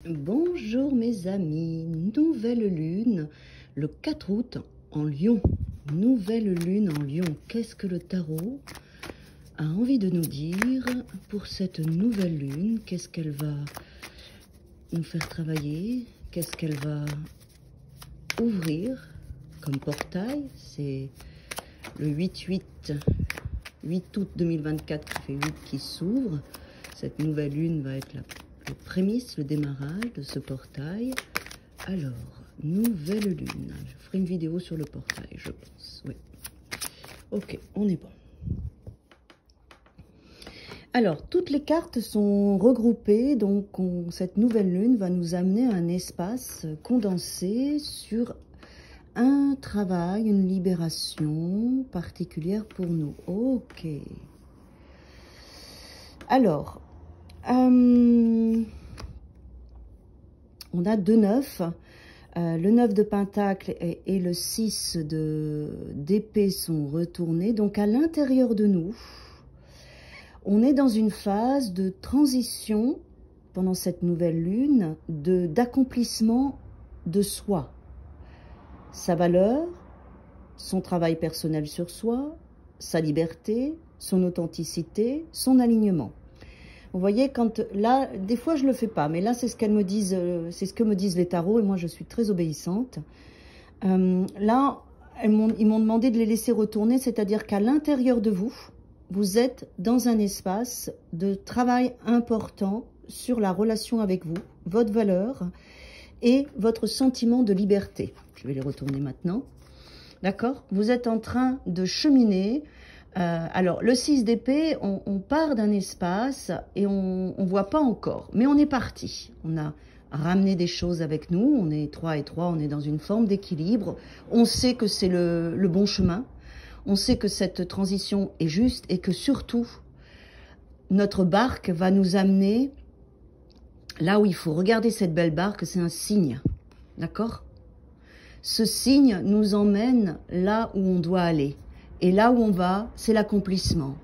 Bonjour mes amis, nouvelle lune le 4 août en Lion. Nouvelle lune en Lion. Qu'est-ce que le tarot a envie de nous dire pour cette nouvelle lune? Qu'est-ce qu'elle va nous faire travailler? Qu'est-ce qu'elle va ouvrir comme portail? C'est le 8 août 2024 qui fait 8 qui s'ouvre. Cette nouvelle lune va être la prémisse, le démarrage de ce portail. Alors, nouvelle lune. Je ferai une vidéo sur le portail, je pense. Oui. Ok, on est bon. Alors, toutes les cartes sont regroupées. Donc, cette nouvelle lune va nous amener à un espace condensé sur un travail, une libération particulière pour nous. Ok. Alors, on a deux neufs, le 9 de pentacle et le 6 d'épée sont retournés. Donc à l'intérieur de nous, on est dans une phase de transition pendant cette nouvelle lune, d'accomplissement de soi, sa valeur, son travail personnel sur soi, sa liberté, son authenticité, son alignement. Vous voyez, quand là, des fois je le fais pas, mais là c'est ce qu'elles me disent, c'est ce que me disent les tarots et moi je suis très obéissante. Là, ils m'ont demandé de les laisser retourner, c'est-à-dire qu'à l'intérieur de vous, vous êtes dans un espace de travail important sur la relation avec vous, votre valeur et votre sentiment de liberté. Je vais les retourner maintenant. D'accord? Vous êtes en train de cheminer. Alors, le 6 d'épée, on part d'un espace et on ne voit pas encore. Mais on est parti. On a ramené des choses avec nous. On est 3 et 3, on est dans une forme d'équilibre. On sait que c'est le bon chemin. On sait que cette transition est juste et que surtout, notre barque va nous amener là où il faut. Regardez cette belle barque, c'est un signe. D'accord? Ce signe nous emmène là où on doit aller. Et là où on va, c'est l'accomplissement.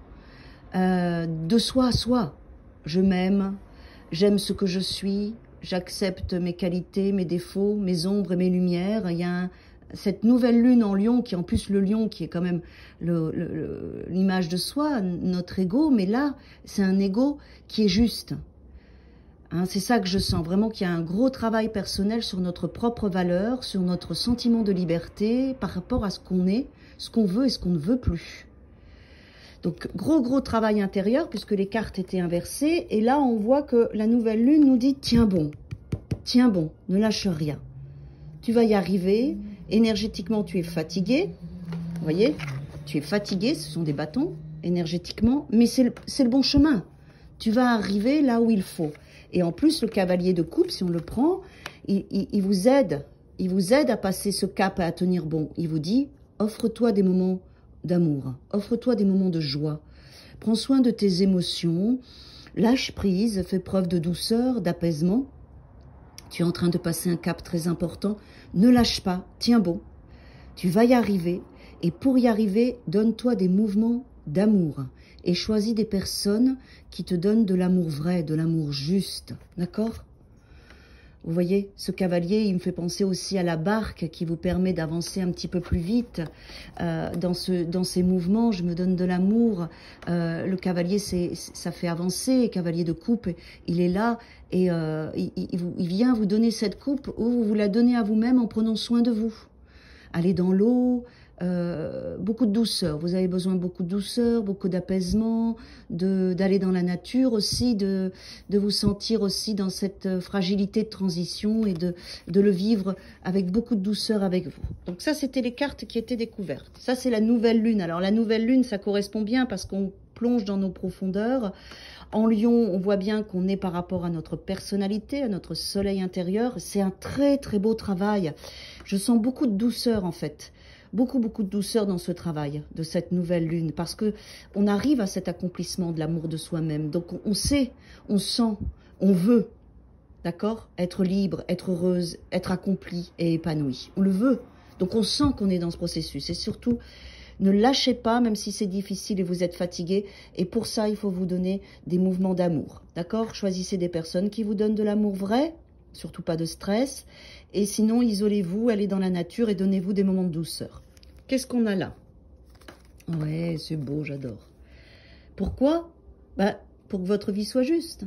De soi à soi. Je m'aime, j'aime ce que je suis, j'accepte mes qualités, mes défauts, mes ombres et mes lumières. Il y a cette nouvelle lune en Lion, qui est en plus le lion, qui est quand même l'image de soi, notre ego. Mais là, c'est un ego qui est juste. Hein, c'est ça que je sens, vraiment qu'il y a un gros travail personnel sur notre propre valeur, sur notre sentiment de liberté par rapport à ce qu'on est, ce qu'on veut et ce qu'on ne veut plus. Donc, gros travail intérieur puisque les cartes étaient inversées. Et là, on voit que la nouvelle lune nous dit « Tiens bon, ne lâche rien. Tu vas y arriver. Énergétiquement, tu es fatigué. » Vous voyez, tu es fatigué, ce sont des bâtons, énergétiquement. Mais c'est le bon chemin. Tu vas arriver là où il faut. Et en plus, le cavalier de coupe, si on le prend, il vous aide. Il vous aide à passer ce cap et à tenir bon. Il vous dit, offre-toi des moments d'amour. Offre-toi des moments de joie. Prends soin de tes émotions. Lâche prise. Fais preuve de douceur, d'apaisement. Tu es en train de passer un cap très important. Ne lâche pas. Tiens bon. Tu vas y arriver. Et pour y arriver, donne-toi des mouvements d'amour. Et choisis des personnes qui te donnent de l'amour vrai, de l'amour juste. D'accord? Vous voyez, ce cavalier, il me fait penser aussi à la barque qui vous permet d'avancer un petit peu plus vite. Dans ces mouvements, je me donne de l'amour. Le cavalier, ça fait avancer. Cavalier de coupe, il est là et il vient vous donner cette coupe ou vous la donnez à vous-même en prenant soin de vous. Allez dans l'eau. Beaucoup de douceur, vous avez besoin de beaucoup de douceur, beaucoup d'apaisement, d'aller dans la nature aussi, de vous sentir aussi dans cette fragilité de transition et de le vivre avec beaucoup de douceur avec vous. Donc ça, c'était les cartes qui étaient découvertes. Ça, c'est la nouvelle lune. Alors la nouvelle lune, ça correspond bien parce qu'on plonge dans nos profondeurs. En Lion, on voit bien qu'on est par rapport à notre personnalité, à notre soleil intérieur. C'est un très beau travail. Je sens beaucoup de douceur en fait. Beaucoup de douceur dans ce travail de cette nouvelle lune parce que on arrive à cet accomplissement de l'amour de soi-même. Donc on sait, on sent, on veut, d'accord, être libre, être heureuse, être accomplie et épanouie. On le veut. Donc on sent qu'on est dans ce processus et surtout ne lâchez pas même si c'est difficile et vous êtes fatigué. Et pour ça, il faut vous donner des mouvements d'amour, d'accord? Choisissez des personnes qui vous donnent de l'amour vrai, surtout pas de stress. Et sinon, isolez-vous, allez dans la nature et donnez-vous des moments de douceur. Qu'est-ce qu'on a là? Ouais, c'est beau, j'adore. Pourquoi? Bah, pour que votre vie soit juste.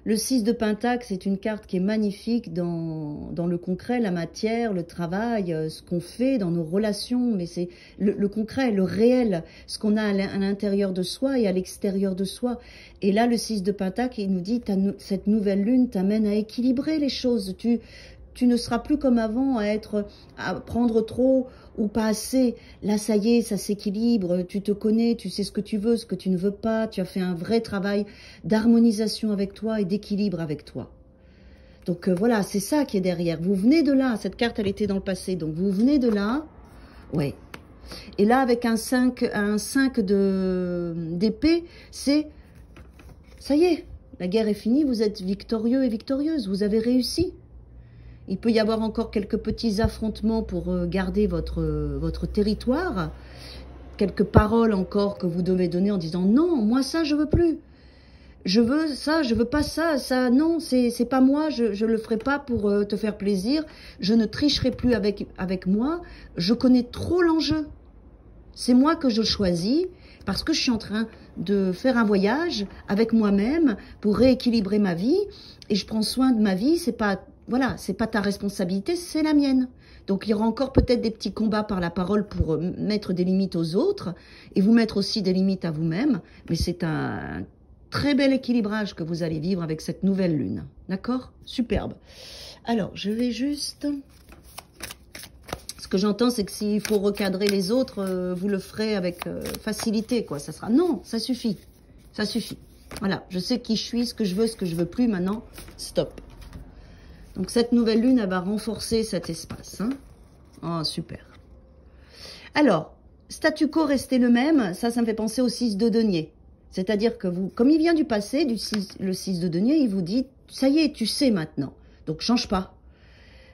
Le 6 de Pentacle, c'est une carte qui est magnifique dans le concret, la matière, le travail, ce qu'on fait dans nos relations. Mais c'est le concret, le réel, ce qu'on a à l'intérieur de soi et à l'extérieur de soi. Et là, le 6 de Pentacle, il nous dit, cette nouvelle lune t'amène à équilibrer les choses. Tu ne seras plus comme avant à prendre trop ou pas assez. Là, ça y est, ça s'équilibre. Tu te connais, tu sais ce que tu veux, ce que tu ne veux pas. Tu as fait un vrai travail d'harmonisation avec toi et d'équilibre avec toi. Donc voilà, c'est ça qui est derrière. Vous venez de là. Cette carte, elle était dans le passé. Donc vous venez de là. Ouais. Et là, avec un 5 d'épée, c'est... Ça y est, la guerre est finie. Vous êtes victorieux et victorieuse. Vous avez réussi. Il peut y avoir encore quelques petits affrontements pour garder votre territoire. Quelques paroles encore que vous devez donner en disant « Non, moi ça, je veux plus. Je veux ça, je veux pas ça. Ça, non, c'est pas moi. Je le ferai pas pour te faire plaisir. Je ne tricherai plus avec moi. Je connais trop l'enjeu. C'est moi que je choisis parce que je suis en train de faire un voyage avec moi-même pour rééquilibrer ma vie. Et je prends soin de ma vie. C'est pas... Voilà, c'est pas ta responsabilité, c'est la mienne. Donc, il y aura encore peut-être des petits combats par la parole pour mettre des limites aux autres et vous mettre aussi des limites à vous-même. Mais c'est un très bel équilibrage que vous allez vivre avec cette nouvelle lune. D'accord? Superbe. Alors, je vais juste... Ce que j'entends, c'est que s'il faut recadrer les autres, vous le ferez avec facilité, quoi. Ça sera... Non, ça suffit. Ça suffit. Voilà, je sais qui je suis, ce que je veux plus. Maintenant, stop. Donc, cette nouvelle lune, elle va renforcer cet espace. Hein. Oh, super. Alors, statu quo restez le même. Ça me fait penser au 6 de denier. C'est-à-dire que vous, comme il vient du passé, le 6 de denier, il vous dit, ça y est, tu sais maintenant. Donc, change pas.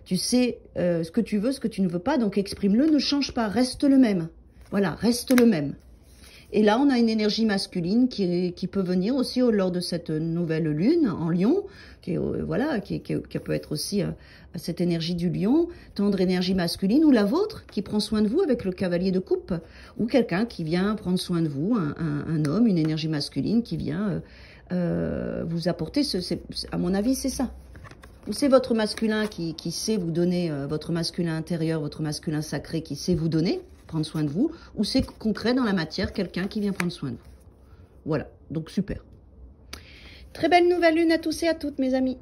Tu sais ce que tu veux, ce que tu ne veux pas. Donc, exprime-le, ne change pas. Reste le même. Voilà, reste le même. Et là, on a une énergie masculine qui peut venir aussi lors de cette nouvelle lune en Lion, qui peut être aussi cette énergie du Lion, tendre énergie masculine, ou la vôtre, qui prend soin de vous avec le cavalier de coupe, ou quelqu'un qui vient prendre soin de vous, un homme, une énergie masculine qui vient vous apporter, à mon avis, c'est ça. Ou c'est votre masculin qui sait vous donner, votre masculin intérieur, votre masculin sacré qui sait vous donner, prendre soin de vous, ou c'est concret dans la matière, quelqu'un qui vient prendre soin de vous. Voilà, donc super. Très belle nouvelle lune à tous et à toutes, mes amis.